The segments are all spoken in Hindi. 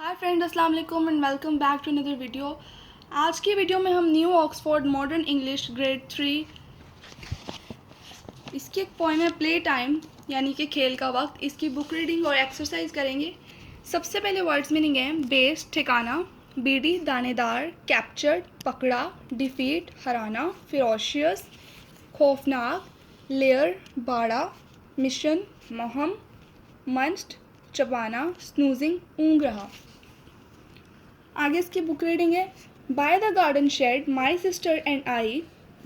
हाय फ्रेंड, अस्सलाम वालेकुम and welcome back to another video. आज की वीडियो में हम new Oxford modern English grade 3 इसकी एक पोएम है प्ले टाइम यानी कि खेल का वक्त। इसकी बुक रीडिंग और एक्सरसाइज करेंगे। सबसे पहले वर्ड्स मीनिंग है बेस ठिकाना, बीडी दानेदार, कैप्चर्ड पकड़ा, डिफीट हराना, फिरोशियस खौफनाक, लेयर बाड़ा, मिशन मुहिम, मंस्ट चबाना, स्नूजिंग ऊँग रहा। आगे इसकी बुक रीडिंग है by the garden shed my sister and I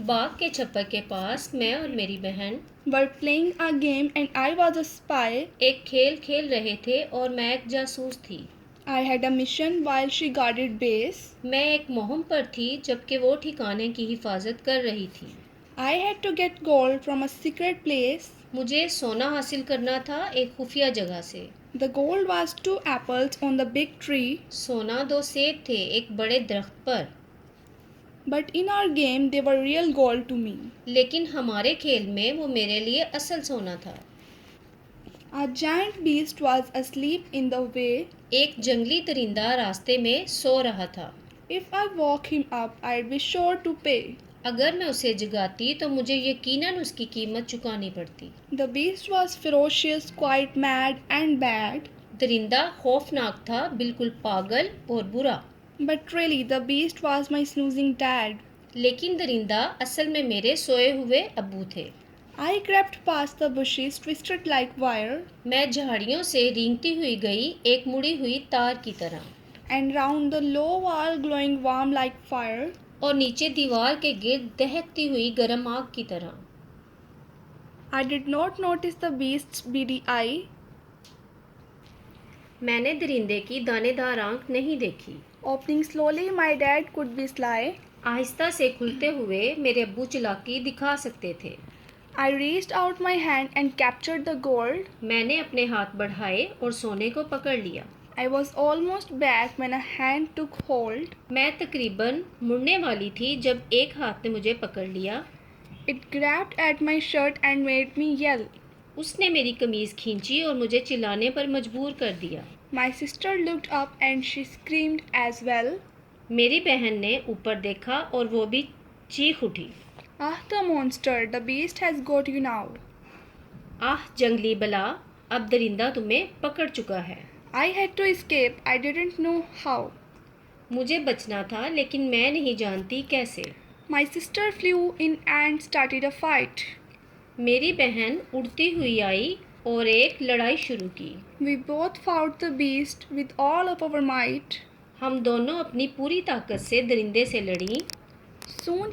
बाग के छप्पर के पास मैं और मेरी बहन were playing a game and I was a spy. एक खेल खेल रहे थे और मैं एक जासूस थी। I had a mission while she guarded base. मैं एक मुहिम पर थी जबकि वो ठिकाने की हिफाजत कर रही थी। I had to get gold from a secret place. मुझे सोना हासिल करना था एक खुफिया जगह से। The gold was 2 apples on the big tree. सोना 2 सेब थे एक बड़े दरख्त पर। But in our game they were real gold to me. लेकिन हमारे खेल में वो मेरे लिए असल सोना था। A giant beast was asleep in the way. एक जंगली दरिंदा रास्ते में सो रहा था। If I woke him up, I'd be sure to pay. अगर मैं उसे जगाती तो मुझे यकीनन उसकी कीमत चुकानी पड़ती। The beast was ferocious, quite mad and bad. दरिंदा खौफनाक था, बिल्कुल पागल और बुरा। But really, the beast was my snoozing dad. लेकिन दरिंदा असल में मेरे सोए हुए अब्बू थे। I crept past the bushes, twisted like wire, मैं झाड़ियों से रेंगती हुई गई एक मुड़ी हुई तार की तरह, and round the low wall, glowing warm like fire. और नीचे दीवार के गिर्द दहकती हुई गर्म आग की तरह। I did not notice the beast's beady eye. मैंने दरिंदे की दानेदार आंख नहीं देखी। Opening slowly, my dad could be sly. आहिस्ता से खुलते हुए मेरे अब्बू चालाकी दिखा सकते थे। I reached out my hand and captured the gold. मैंने अपने हाथ बढ़ाए और सोने को पकड़ लिया। I was almost back when a hand took hold. मैं तकरीबन मुड़ने वाली थी जब एक हाथ ने मुझे पकड़ लिया। It grabbed at my shirt and made me yell. उसने मेरी कमीज़ खींची और मुझे चिल्लाने पर मजबूर कर दिया। My sister looked up and she screamed as well. मेरी बहन ने ऊपर देखा और वो भी चीख उठी। Ah, the monster! The beast has got you now. आह जंगली बला, अब दरिंदा तुम्हें पकड़ चुका है। I had to escape. I didn't know how. मुझे बचना था लेकिन मैं नहीं जानती कैसे। My sister flew in and started a fight. मेरी बहन उड़ती हुई आई और एक लड़ाई शुरू की। We both fought the beast with all of our might. हम दोनों अपनी पूरी ताकत से दरिंदे से लड़ी। Soon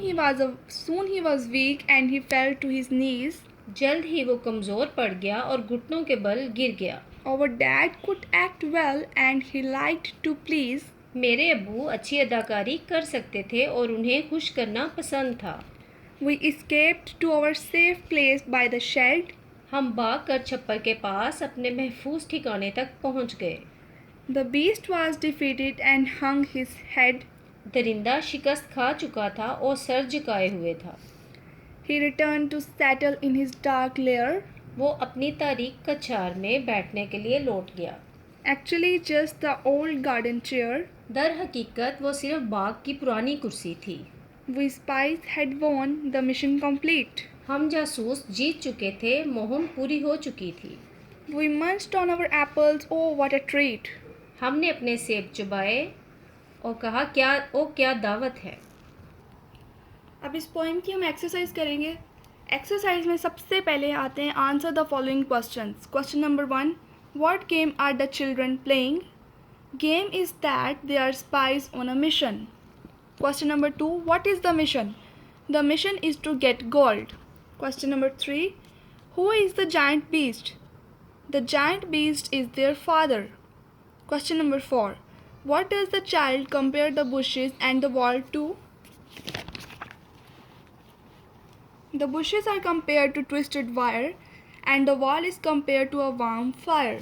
he was weak and he fell to his knees. जल्द ही वो कमज़ोर पड़ गया और घुटनों के बल गिर गया। Our dad could act well and he liked to please. मेरे अब्बू अच्छी अदाकारी कर सकते थे और उन्हें खुश करना पसंद था। We escaped to our safe place by the shed. हम भाग कर छप्पर के पास अपने महफूज ठिकाने तक पहुंच गए। The beast was defeated and hung his head. दरिंदा शिकस्त खा चुका था और सर झुकाए हुए था। He returned to settle in his dark lair. वो अपनी तारीख कछार में बैठने के लिए लौट गया। Actually, just the old garden chair. दर हकीकत वो सिर्फ बाग की पुरानी कुर्सी थी। We spies had won, the mission complete. हम जासूस जीत चुके थे, मुहिम पूरी हो चुकी थी। We munched on our apples, oh what a treat. हमने अपने सेब चबाए और कहा क्या दावत है। अब इस पोएम की हम एक्सरसाइज करेंगे। एक्सरसाइज में सबसे पहले आते हैं answer the following questions. Question number 1, what game are the children playing? Game is that they are spies on a mission. Question number 2, what is the mission? The mission is to get gold. Question number 3, who is the giant beast? The giant beast is their father. Question number 4. What does the child compare the bushes and the wall to? The bushes are compared to twisted wire and the wall is compared to a warm fire.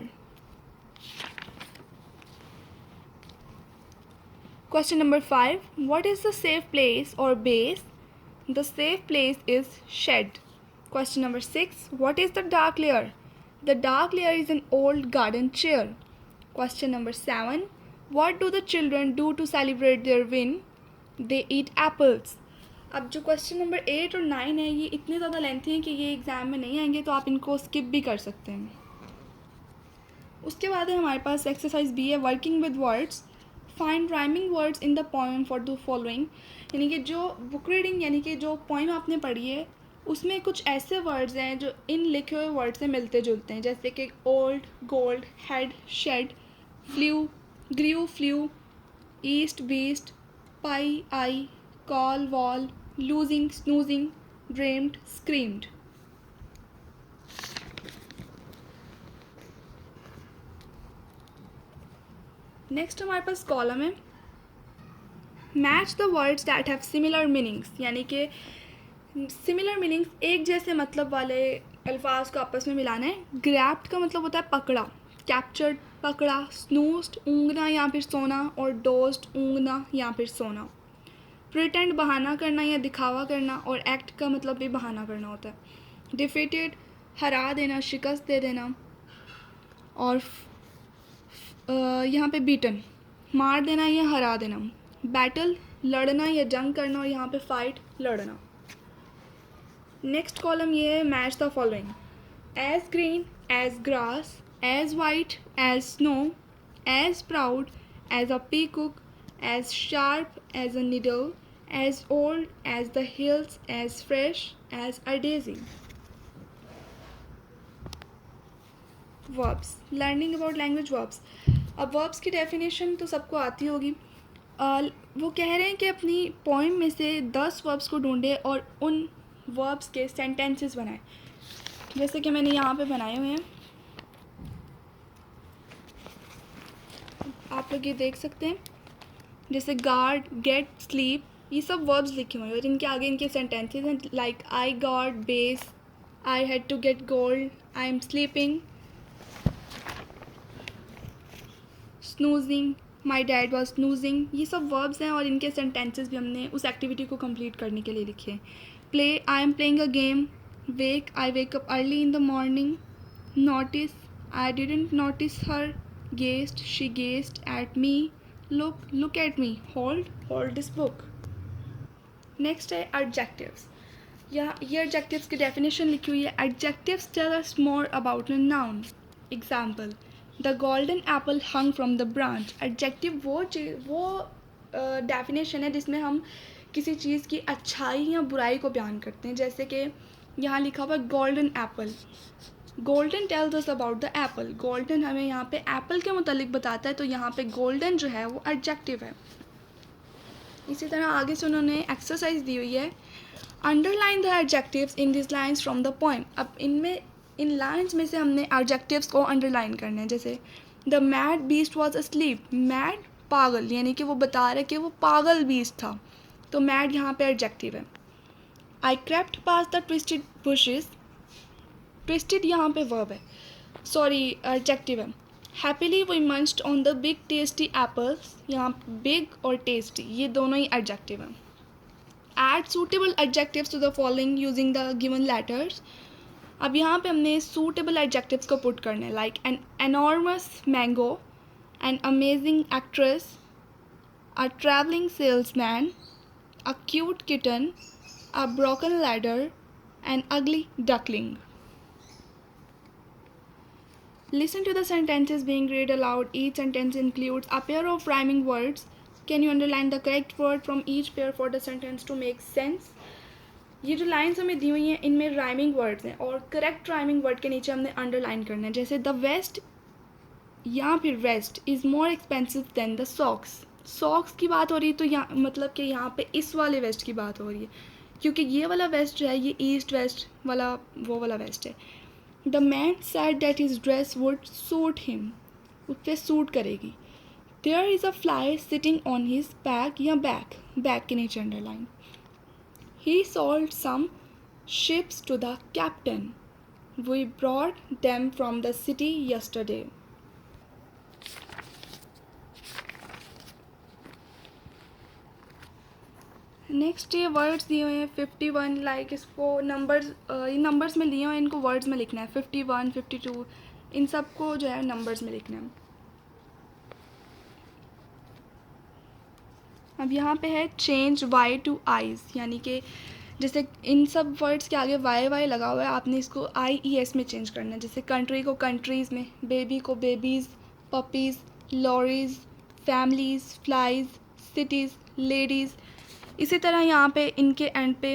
Question number 5. What is the safe place or base? The safe place is shed. Question number 6. What is the dark layer? The dark layer is an old garden chair. Question number 7. What do the children do to celebrate their win? They eat apples. अब जो क्वेश्चन नंबर 8 और 9 है ये इतने ज़्यादा लेंथी हैं कि ये एग्ज़ाम में नहीं आएंगे, तो आप इनको स्किप भी कर सकते हैं. उसके बाद है हमारे पास एक्सरसाइज बी है, working with words. Find rhyming words in the poem for the following. यानी कि जो बुक रीडिंग यानी कि जो पोएम आपने पढ़ी है उसमें कुछ ऐसे वर्ड्स हैं जो इन लिखे हुए वर्ड से मिलते जुलते हैं, जैसे कि old, gold, head, shed, flu, grieve, flu, east, beast, pie, eye, call, wall, losing, snoozing, dreamed, screamed. Next हमारे पास कॉलम है match the words that have similar meanings. यानी कि सिमिलर मीनिंग्स, एक जैसे मतलब वाले अल्फाज को आपस में मिलाना है. ग्रैप्ड का मतलब होता है पकड़ा, कैप्चर्ड पकड़ा, स्नूज्ड ऊँगना या फिर सोना, और डोज्ड ऊँगना या फिर सोना. प्रिटेंड बहाना करना या दिखावा करना, और एक्ट का मतलब भी बहाना करना होता है. डिफीटेड हरा देना, शिकस्त दे देना, और यहाँ पे बीटन मार देना या हरा देना. बैटल लड़ना या जंग करना, और यहाँ पे फाइट लड़ना. नेक्स्ट कॉलम ये है match the following. As green as grass, as white as snow, as proud as a peacock, as sharp as a needle, as old as the hills, as fresh as a daisy. Verbs, learning about language verbs. अब वर्ब्स की डेफिनेशन तो सबको आती होगी. वो कह रहे हैं कि अपनी पोइम में से 10 वर्ब्स को ढूंढे और उन वर्ब्स के सेंटेंसेस बनाएं. जैसे कि मैंने यहाँ पे बनाए हुए हैं, आप लोग ये देख सकते हैं. जैसे गार्ड, गेट, स्लीप, ये सब वर्ब्स लिखे हुए हैं और इनके आगे इनके सेंटेंसेस हैं. Like I got base, I had to get gold, I am sleeping, snoozing, my dad was snoozing. ये सब वर्ब्स हैं और इनके सेंटेंसेस भी हमने उस एक्टिविटी को कंप्लीट करने के लिए लिखे हैं. Play, I am playing a game. Wake, I wake up early in the morning. Notice, I didn't notice her. Guessed, she guessed at me. Look, look at me. Hold, hold this book. Next है एडजेक्टिव्स. या ये एडजेक्टिव्स की डेफिनेशन लिखी हुई है. Adjectives tell us more about a noun. Example, the golden apple hung from the branch. Adjective वो डेफिनेशन है जिसमें हम किसी चीज़ की अच्छाई या बुराई को बयान करते हैं. जैसे कि यहाँ लिखा हुआ है golden Apple. Golden tells us about the Apple. Golden हमें यहाँ पे एप्पल के मुतालिक बताता है, तो यहाँ पे गोल्डन जो है वो एडजेक्टिव है. इसी तरह आगे से उन्होंने एक्सरसाइज दी हुई है. Underline the adjectives in this lines from the poem. अब इन लाइन्स में से हमने एडजेक्टिव्स को अंडरलाइन करने हैं. जैसे the mad beast was asleep. Mad पागल, यानी कि वो बता रहे कि वो पागल बीस्ट था, तो मैड यहाँ पे एडजेक्टिव है. I crept past the twisted bushes. Twisted यहाँ पे वर्ब है, सॉरी एडजेक्टिव है. Happily we munched on the big tasty apples. यहाँ बिग और टेस्टी ये दोनों ही एडजेक्टिव हैं. Add suitable adjectives to the following using the given letters. अब यहाँ पे हमने सूटेबल एडजेक्टिव्स को पुट करने, like an enormous mango, an amazing actress, a travelling salesman, a cute kitten, a broken ladder, N अगली duckling. Listen to the sentences being read aloud. Each sentence includes a pair of rhyming words. Can you underline the correct word from each pair for the sentence to make sense? ये जो लाइन्स हमें दी हुई हैं इनमें राइमिंग वर्ड्स हैं और करेक्ट राइमिंग वर्ड के नीचे हमने अंडरलाइन करना है. जैसे द वेस्ट या फिर vest is more expensive than the socks. Socks की बात हो रही है तो यहाँ मतलब कि यहाँ पे इस वाले वेस्ट की बात हो रही है, क्योंकि ये वाला वेस्ट जो है ये ईस्ट वेस्ट वाला वो वाला वेस्ट है. The man said that his dress would suit him. उस पर सूट करेगी. There is a fly sitting on his back या बैक, बैक के नीचे underline. He sold some ships to the captain. We brought them from the city yesterday. Next ये वर्ड्स दिए हुए हैं 51. लाइक इसको नंबर्स ये नंबर्स में लिए हुए हैं, इनको वर्ड्स में लिखना है. 51, 52 इन सब को जो है नंबर्स में लिखना है. अब यहाँ पे है चेंज वाई टू आइज़, यानी कि जैसे इन सब वर्ड्स के आगे वाई वाई लगा हुआ है, आपने इसको आई ई एस में चेंज करना है। जैसे कंट्री को कंट्रीज़ में, बेबी को babies, puppies, lorries, families, flies, cities, ladies. इसी तरह यहाँ पे इनके एंड पे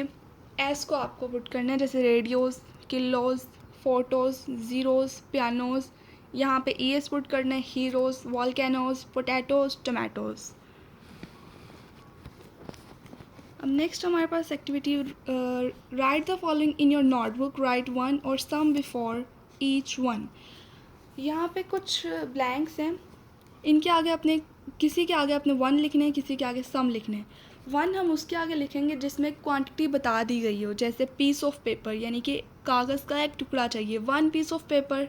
एस को आपको पुट करना है, जैसे radios, kilos, photos, zeros, pianos. यहाँ पे ई एस पुट करना है, हीरोज़, वॉल्केनोज़, पोटैटोज़, टमाटोज़। अब नेक्स्ट हमारे पास activity, write the following in your notebook, write one और सम बिफोर ईच वन। यहाँ पे कुछ ब्लैंक्स हैं, इनके आगे अपने किसी के आगे अपने वन लिखने हैं, किसी के आगे सम लिखने हैं। वन हम उसके आगे लिखेंगे जिसमें क्वांटिटी बता दी गई हो, जैसे पीस ऑफ पेपर, यानी कि कागज़ का एक टुकड़ा चाहिए, 1 piece of paper,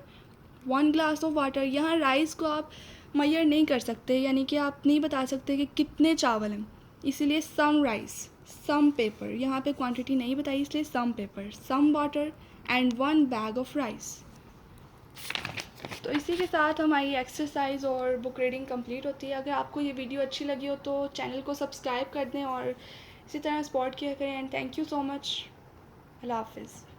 1 glass of water. यहाँ राइस को आप मेजर नहीं कर सकते, यानी कि आप नहीं बता सकते कि कितने चावल हैं, इसीलिए सम राइस, सम पेपर। यहाँ पे क्वांटिटी नहीं बताई, इसलिए some paper, some water and 1 bag of rice. तो इसी के साथ हमारी एक्सरसाइज और बुक रीडिंग कंप्लीट होती है। अगर आपको ये वीडियो अच्छी लगी हो तो चैनल को सब्सक्राइब कर दें और इसी तरह सपोर्ट किया करें। And thank you so much. अल्लाह हाफिज़।